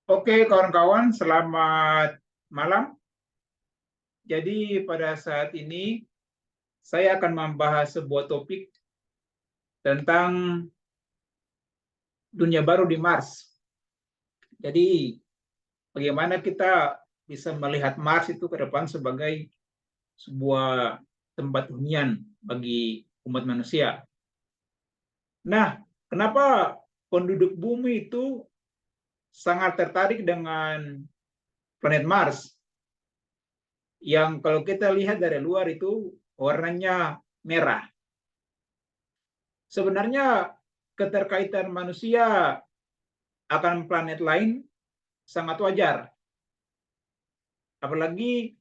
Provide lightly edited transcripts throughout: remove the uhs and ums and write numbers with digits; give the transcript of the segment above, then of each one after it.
Oke, kawan-kawan, selamat malam. Jadi, pada saat ini saya akan membahas sebuah topik tentang dunia baru di Mars. Jadi, bagaimana kita bisa melihat Mars itu ke depan sebagai sebuah tempat hunian bagi umat manusia. Nah, kenapa penduduk bumi itu sangat tertarik dengan planet Mars? Yang kalau kita lihat dari luar itu warnanya merah. Sebenarnya keterkaitan manusia akan planet lain sangat wajar. Apalagi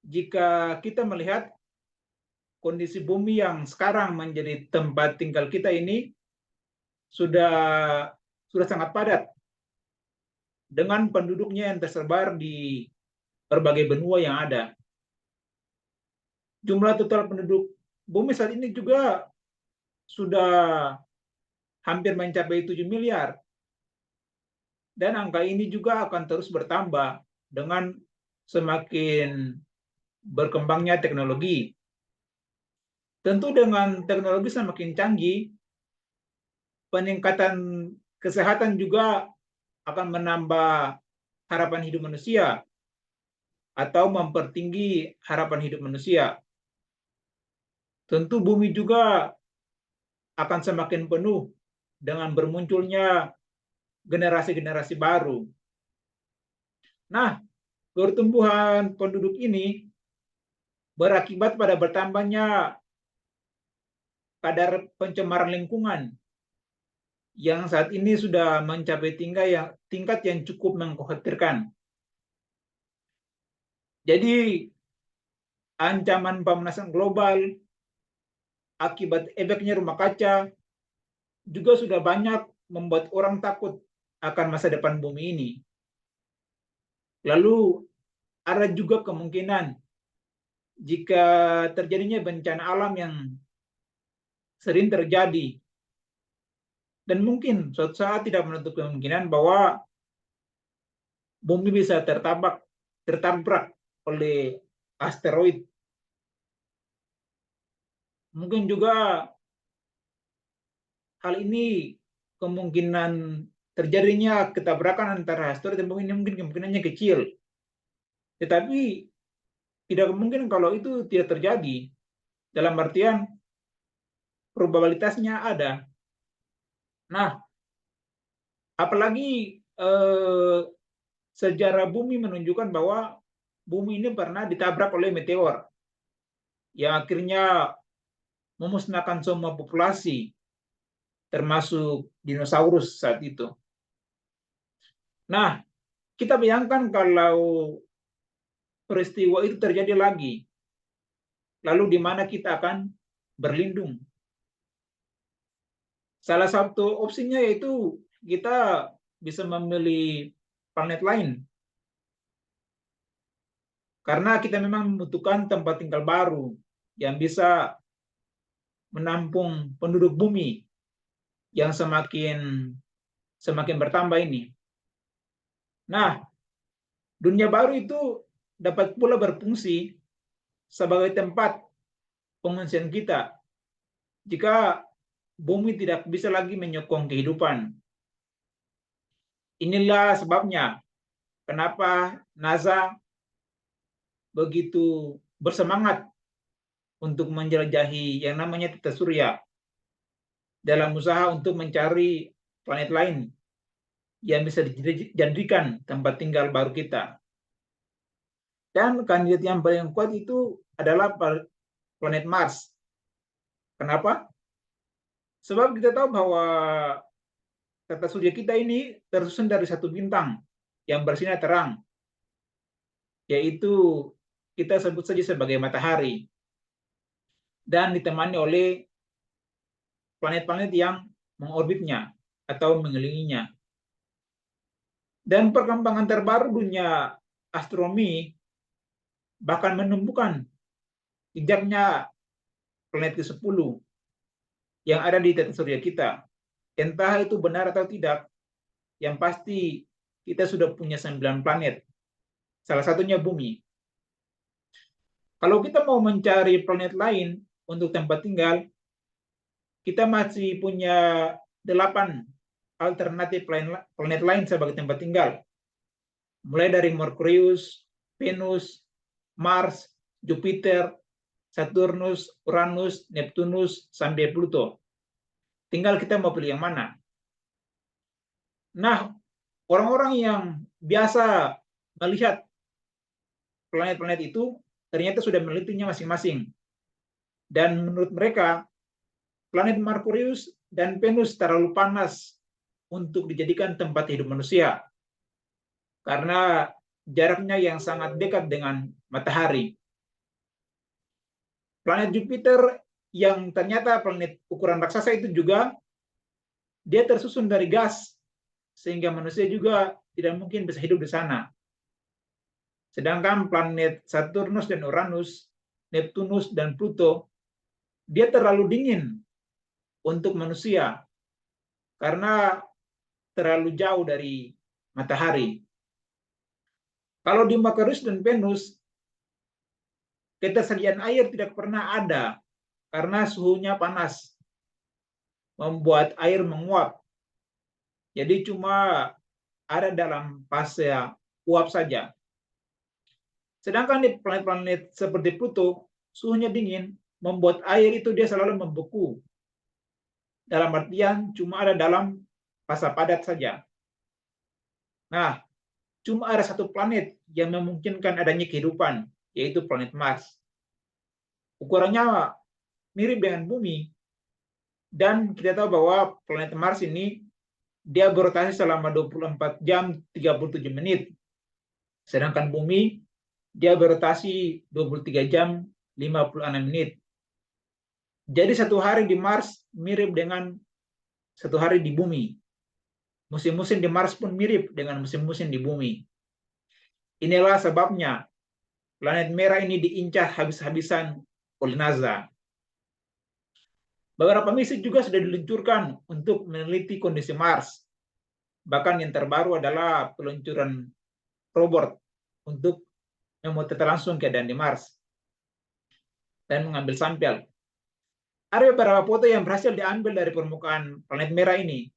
jika kita melihat kondisi bumi yang sekarang menjadi tempat tinggal kita ini sudah sudah sangat padat dengan penduduknya yang tersebar di berbagai benua yang ada. Jumlah total penduduk bumi saat ini juga sudah hampir mencapai 7 miliar. Dan angka ini juga akan terus bertambah dengan semakin berkembangnya teknologi. Tentu dengan teknologi semakin canggih, peningkatan kesehatan juga akan menambah harapan hidup manusia atau mempertinggi harapan hidup manusia. Tentu bumi juga akan semakin penuh dengan bermunculnya generasi-generasi baru. Nah, pertumbuhan penduduk ini berakibat pada bertambahnya kadar pencemaran lingkungan yang saat ini sudah mencapai tingkat yang cukup mengkhawatirkan. Jadi ancaman pemanasan global akibat efeknya rumah kaca juga sudah banyak membuat orang takut akan masa depan bumi ini. Lalu ada juga kemungkinan jika terjadinya bencana alam yang sering terjadi dan mungkin suatu saat tidak menutup kemungkinan bahwa bumi bisa tertabrak oleh asteroid. Mungkin juga hal ini kemungkinan terjadinya ketabrakan antara asteroid dan bumi ini mungkin kemungkinannya kecil. Tetapi tidak mungkin kalau itu tidak terjadi. Dalam artian probabilitasnya ada. Nah, apalagi sejarah bumi menunjukkan bahwa bumi ini pernah ditabrak oleh meteor yang akhirnya memusnahkan semua populasi, termasuk dinosaurus saat itu. Nah, kita bayangkan kalau peristiwa itu terjadi lagi, lalu di mana kita akan berlindung. Salah satu opsinya yaitu kita bisa memilih planet lain, karena kita memang membutuhkan tempat tinggal baru yang bisa menampung penduduk bumi yang semakin bertambah ini. Nah, dunia baru itu dapat pula berfungsi sebagai tempat pengungsian kita jika bumi tidak bisa lagi menyokong kehidupan. Inilah sebabnya kenapa NASA begitu bersemangat untuk menjelajahi yang namanya tata surya dalam usaha untuk mencari planet lain yang bisa dijadikan tempat tinggal baru kita. Dan kandidat yang paling kuat itu adalah planet Mars. Kenapa? Sebab kita tahu bahwa tata surya kita ini tersusun dari satu bintang yang bersinar terang, yaitu kita sebut saja sebagai matahari, dan ditemani oleh planet-planet yang mengorbitnya atau mengelilinginya. Dan perkembangan terbaru dunia astronomi bahkan menemukan jejaknya planet ke-10 yang ada di tata surya kita. Entah itu benar atau tidak, yang pasti kita sudah punya 9 planet. Salah satunya bumi. Kalau kita mau mencari planet lain untuk tempat tinggal, kita masih punya 8 alternatif planet lain sebagai tempat tinggal. Mulai dari Merkurius, Venus, Mars, Jupiter, Saturnus, Uranus, Neptunus, sampai Pluto. Tinggal kita mau pilih yang mana. Nah, orang-orang yang biasa melihat planet-planet itu ternyata sudah menelitinya masing-masing. Dan menurut mereka, planet Merkurius dan Venus terlalu panas untuk dijadikan tempat hidup manusia. Karena jaraknya yang sangat dekat dengan matahari. Planet Jupiter yang ternyata planet ukuran raksasa itu juga dia tersusun dari gas, sehingga manusia juga tidak mungkin bisa hidup di sana. Sedangkan planet Saturnus dan Uranus, Neptunus dan Pluto, dia terlalu dingin untuk manusia karena terlalu jauh dari matahari. Kalau di Merkurius dan Venus, ketersediaan air tidak pernah ada karena suhunya panas, membuat air menguap. Jadi cuma ada dalam fase uap saja. Sedangkan di planet-planet seperti Pluto, suhunya dingin, membuat air itu dia selalu membeku. Dalam artian cuma ada dalam fase padat saja. Nah, cuma ada satu planet yang memungkinkan adanya kehidupan, yaitu planet Mars. Ukurannya mirip dengan bumi, dan kita tahu bahwa planet Mars ini dia berotasi selama 24 jam 37 menit. Sedangkan bumi dia berotasi 23 jam 56 menit. Jadi satu hari di Mars mirip dengan satu hari di bumi. Musim-musim di Mars pun mirip dengan musim-musim di bumi. Inilah sebabnya planet merah ini diincar habis-habisan oleh NASA. Beberapa misi juga sudah diluncurkan untuk meneliti kondisi Mars. Bahkan yang terbaru adalah peluncuran robot untuk memotret langsung keadaan di Mars dan mengambil sampel. Ada beberapa foto yang berhasil diambil dari permukaan planet merah ini.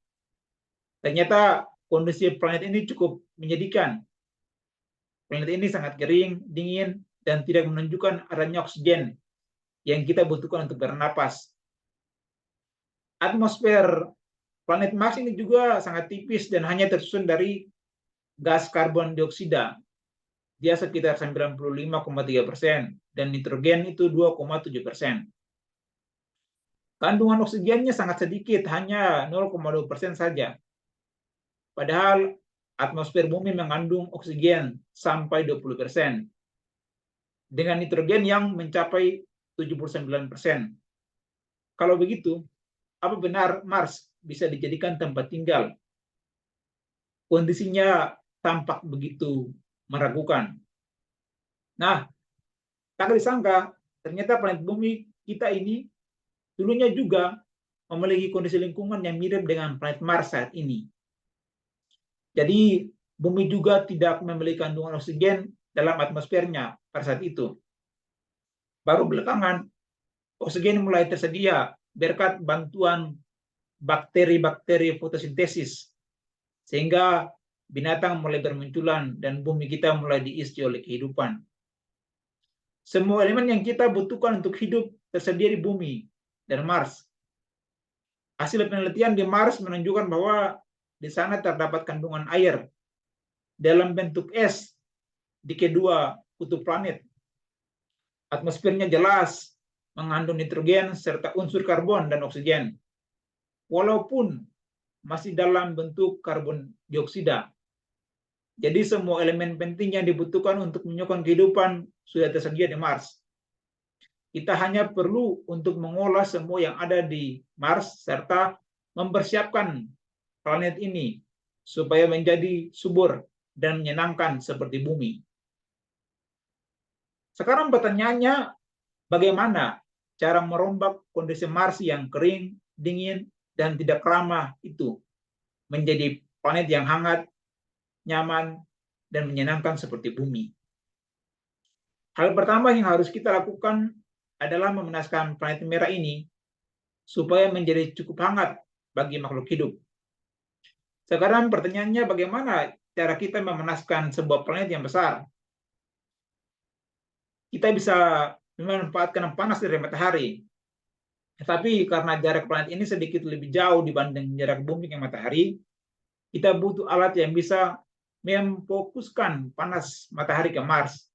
Ternyata kondisi planet ini cukup menyedihkan. Planet ini sangat kering, dingin, dan tidak menunjukkan adanya oksigen yang kita butuhkan untuk bernapas. Atmosfer planet Mars ini juga sangat tipis dan hanya tersusun dari gas karbon dioksida. Dia sekitar 95,3% dan nitrogen itu 2,7%. Kandungan oksigennya sangat sedikit, hanya 0,2% saja. Padahal atmosfer bumi mengandung oksigen sampai 20%. Dengan nitrogen yang mencapai 79%. Kalau begitu, apa benar Mars bisa dijadikan tempat tinggal? Kondisinya tampak begitu meragukan. Nah, tak disangka, ternyata planet bumi kita ini dulunya juga memiliki kondisi lingkungan yang mirip dengan planet Mars saat ini. Jadi, bumi juga tidak memiliki kandungan oksigen dalam atmosfernya pada saat itu. Baru belakangan, oksigen mulai tersedia berkat bantuan bakteri-bakteri fotosintesis, sehingga binatang mulai bermunculan dan bumi kita mulai diisi oleh kehidupan. Semua elemen yang kita butuhkan untuk hidup tersedia di bumi dan Mars. Hasil penelitian di Mars menunjukkan bahwa di sana terdapat kandungan air dalam bentuk es di kedua kutub planet. Atmosfernya jelas mengandung nitrogen serta unsur karbon dan oksigen, walaupun masih dalam bentuk karbon dioksida. Jadi semua elemen penting yang dibutuhkan untuk menyokong kehidupan sudah tersedia di Mars. Kita hanya perlu untuk mengolah semua yang ada di Mars serta mempersiapkan planet ini supaya menjadi subur dan menyenangkan seperti bumi. Sekarang pertanyaannya, bagaimana cara merombak kondisi Mars yang kering, dingin, dan tidak ramah itu menjadi planet yang hangat nyaman, dan menyenangkan seperti bumi. Hal pertama yang harus kita lakukan adalah memanaskan planet merah ini supaya menjadi cukup hangat bagi makhluk hidup. Sekarang pertanyaannya, bagaimana cara kita memanaskan sebuah planet yang besar? Kita bisa memanfaatkan panas dari matahari. Tetapi karena jarak planet ini sedikit lebih jauh dibanding jarak bumi ke matahari, kita butuh alat yang bisa memfokuskan panas matahari ke Mars.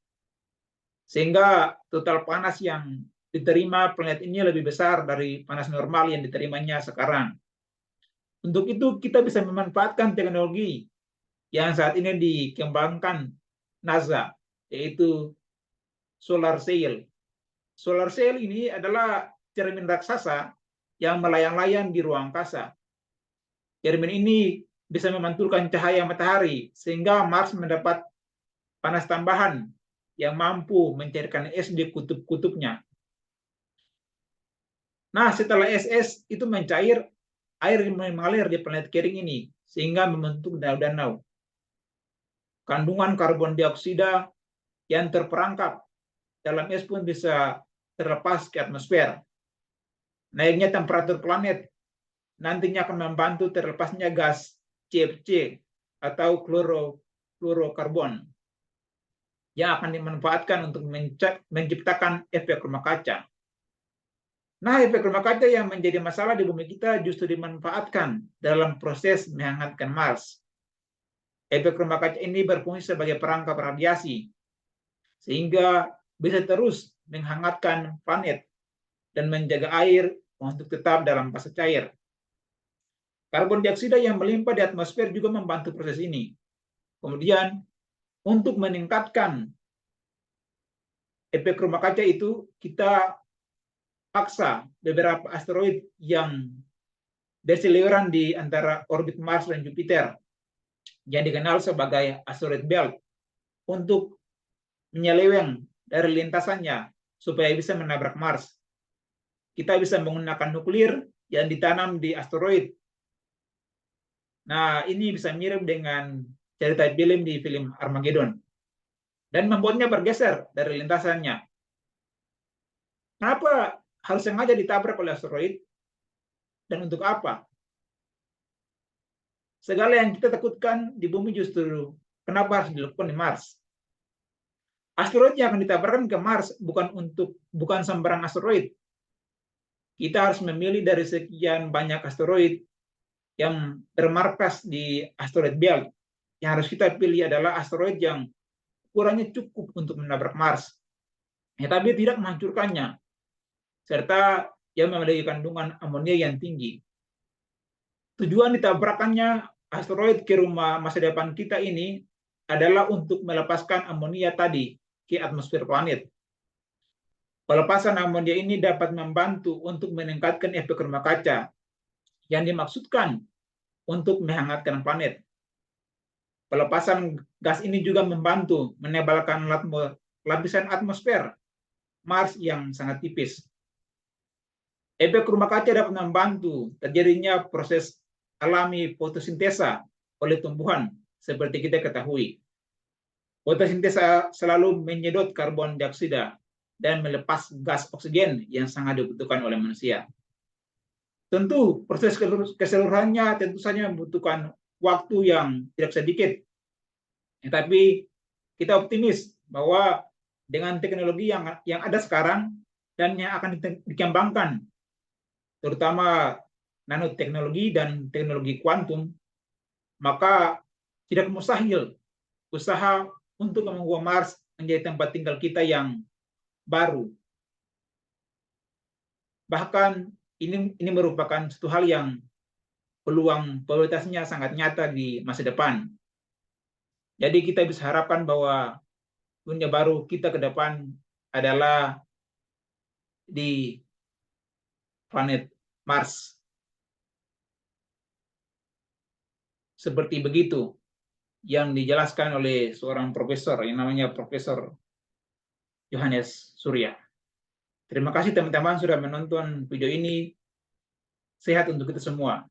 Sehingga total panas yang diterima planet ini lebih besar dari panas normal yang diterimanya sekarang. Untuk itu kita bisa memanfaatkan teknologi yang saat ini dikembangkan NASA, yaitu solar sail. Solar sail ini adalah cermin raksasa yang melayang-layang di ruang angkasa. Cermin ini bisa memantulkan cahaya matahari sehingga Mars mendapat panas tambahan yang mampu mencairkan es di kutub-kutubnya. Nah, setelah es itu mencair, air mengalir di planet kering ini sehingga membentuk danau-danau. Kandungan karbon dioksida yang terperangkap dalam es pun bisa terlepas ke atmosfer. Naiknya temperatur planet nantinya akan membantu terlepasnya gas CFC atau klorofluorokarbon yang akan dimanfaatkan untuk menciptakan efek rumah kaca. Nah, efek rumah kaca yang menjadi masalah di bumi kita justru dimanfaatkan dalam proses menghangatkan Mars. Efek rumah kaca ini berfungsi sebagai perangkap radiasi, sehingga bisa terus menghangatkan planet dan menjaga air untuk tetap dalam fase cair. Karbon dioksida yang melimpah di atmosfer juga membantu proses ini. Kemudian, untuk meningkatkan efek rumah kaca itu, kita paksa beberapa asteroid yang berseliweran di antara orbit Mars dan Jupiter, yang dikenal sebagai asteroid belt, untuk menyeleweng dari lintasannya supaya bisa menabrak Mars. Kita bisa menggunakan nuklir yang ditanam di asteroid. Nah, ini bisa mirip dengan cerita film di film Armageddon. Dan membuatnya bergeser dari lintasannya. Kenapa harus sengaja ditabrak oleh asteroid? Dan untuk apa? Segala yang kita takutkan di bumi justru kenapa harus dilakukan di Mars? Asteroid yang akan ditabarkan ke Mars bukan sembarang asteroid. Kita harus memilih dari sekian banyak asteroid yang bermarkas di asteroid belt. Yang harus kita pilih adalah asteroid yang ukurannya cukup untuk menabrak Mars, tapi tidak menghancurkannya, serta yang memiliki kandungan amonia yang tinggi. Tujuan ditabrakannya asteroid ke rumah masa depan kita ini adalah untuk melepaskan amonia tadi ke atmosfer planet. Pelepasan amonia ini dapat membantu untuk meningkatkan efek rumah kaca yang dimaksudkan untuk menghangatkan planet. Pelepasan gas ini juga membantu menebalkan lapisan atmosfer Mars yang sangat tipis. Efek rumah kaca dapat membantu terjadinya proses alami fotosintesa oleh tumbuhan seperti kita ketahui. Fotosintesa selalu menyedot karbon dioksida dan melepas gas oksigen yang sangat dibutuhkan oleh manusia. Tentu proses keseluruhannya tentu saja membutuhkan waktu yang tidak sedikit. Tetapi kita optimis bahwa dengan teknologi yang ada sekarang dan yang akan dikembangkan, terutama nanoteknologi dan teknologi kuantum, maka tidak mustahil usaha untuk membuat Mars menjadi tempat tinggal kita yang baru. Bahkan ini merupakan satu hal yang peluang probabilitasnya sangat nyata di masa depan. Jadi kita bisa harapkan bahwa dunia baru kita ke depan adalah di planet Mars. Seperti begitu yang dijelaskan oleh seorang profesor yang namanya Profesor Johannes Surya. Terima kasih teman-teman sudah menonton video ini. Sehat untuk kita semua.